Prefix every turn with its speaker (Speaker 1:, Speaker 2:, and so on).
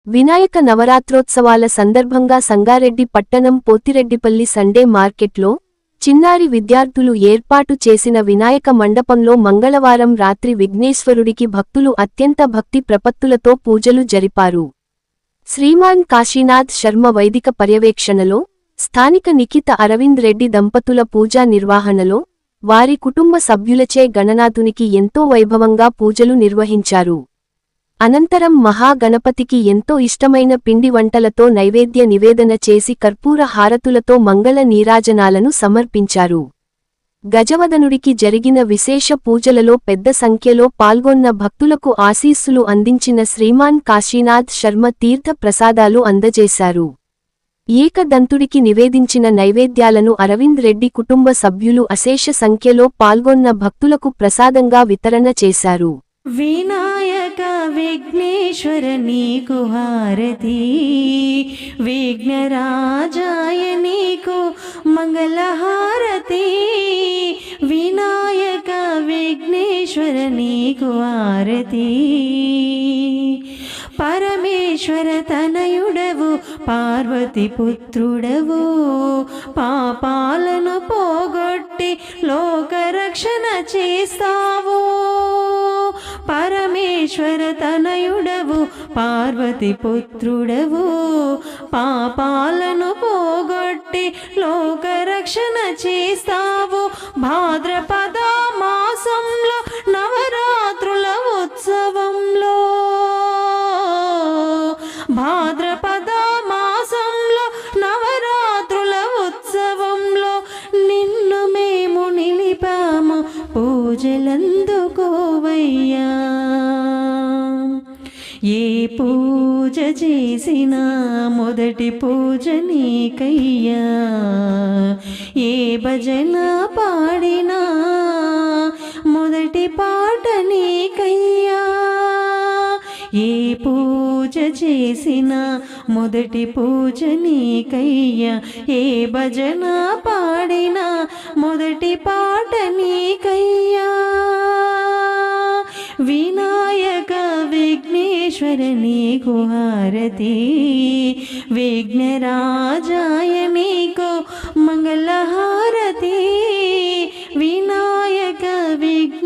Speaker 1: వినాయక నవరాత్రోత్సవాల సందర్భంగా సంగారెడ్డి పట్టణం పోతిరెడ్డిపల్లి సండే మార్కెట్లో చిన్నారి విద్యార్థులు ఏర్పాటు చేసిన వినాయక మండపంలో మంగళవారం రాత్రి విఘ్నేశ్వరుడికి భక్తులు అత్యంత భక్తి ప్రపత్తులతో పూజలు జరిపారు. శ్రీమాన్ కాశీనాథ్ శర్మ వైదిక పర్యవేక్షణలో, స్థానిక నిఖిత అరవింద్ రెడ్డి దంపతుల పూజా నిర్వహణలో, వారి కుటుంబ సభ్యులచే గణనాథునికి ఎంతో వైభవంగా పూజలు నిర్వహించారు. అనంతరం మహాగణపతికి ఎంతో ఇష్టమైన పిండి వంటలతో నైవేద్య నివేదన చేసి కర్పూర హారతులతో మంగళ నీరాజనాలను సమర్పించారు. గజవదనుడికి జరిగిన విశేష పూజలలో పెద్ద సంఖ్యలో పాల్గొన్న భక్తులకు ఆశీస్సులు అందించిన శ్రీమాన్ కాశీనాథ్ శర్మ తీర్థ ప్రసాదాలు అందజేశారు. ఏకదంతుడికి నివేదించిన నైవేద్యాలను అరవింద్ రెడ్డి కుటుంబ సభ్యులు అశేష సంఖ్యలో పాల్గొన్న భక్తులకు ప్రసాదంగా వితరణ చేశారు.
Speaker 2: వినాయక విఘ్నేశ్వర నీకు హారతి, విఘ్నరాజాయ నీకు మంగళహారతి. వినాయక విఘ్నేశ్వర నీకు హారతి. పరమేశ్వర తనయుడవు పార్వతి పుత్రుడవు, పాపాలను పోగొట్టి లోకరక్షణ చేస్తావు. పరమేశ్వర తనయుడవు పార్వతి పుత్రుడవు, పాపాలను పోగొట్టి లోకరక్షణ చేస్తావు. భాద్రపద మాసంలో నవరాత్రుల ఉత్సవంలో, భాద్రపద మాసంలో నవరాత్రుల ఉత్సవంలో నిన్ను మేము నిలిపాము, పూజలందుకోవయ్యా. ఏ పూజ చేసినా మొదటి పూజ నీకయ్యా, ఏ భజన పాడినా మొదటి పాట నీకయ్యా. ఏ పూజ చేసినా మొదటి పూజ నీకయ్యా, ఏ భజన పాడినా మొదటి పాట నీకయ్యా. వినాయక విఘ్నేశ్వర నీకు హారతి, విఘ్నరాజాయ నీకు మంగళహారతి. వినాయక విఘ్నే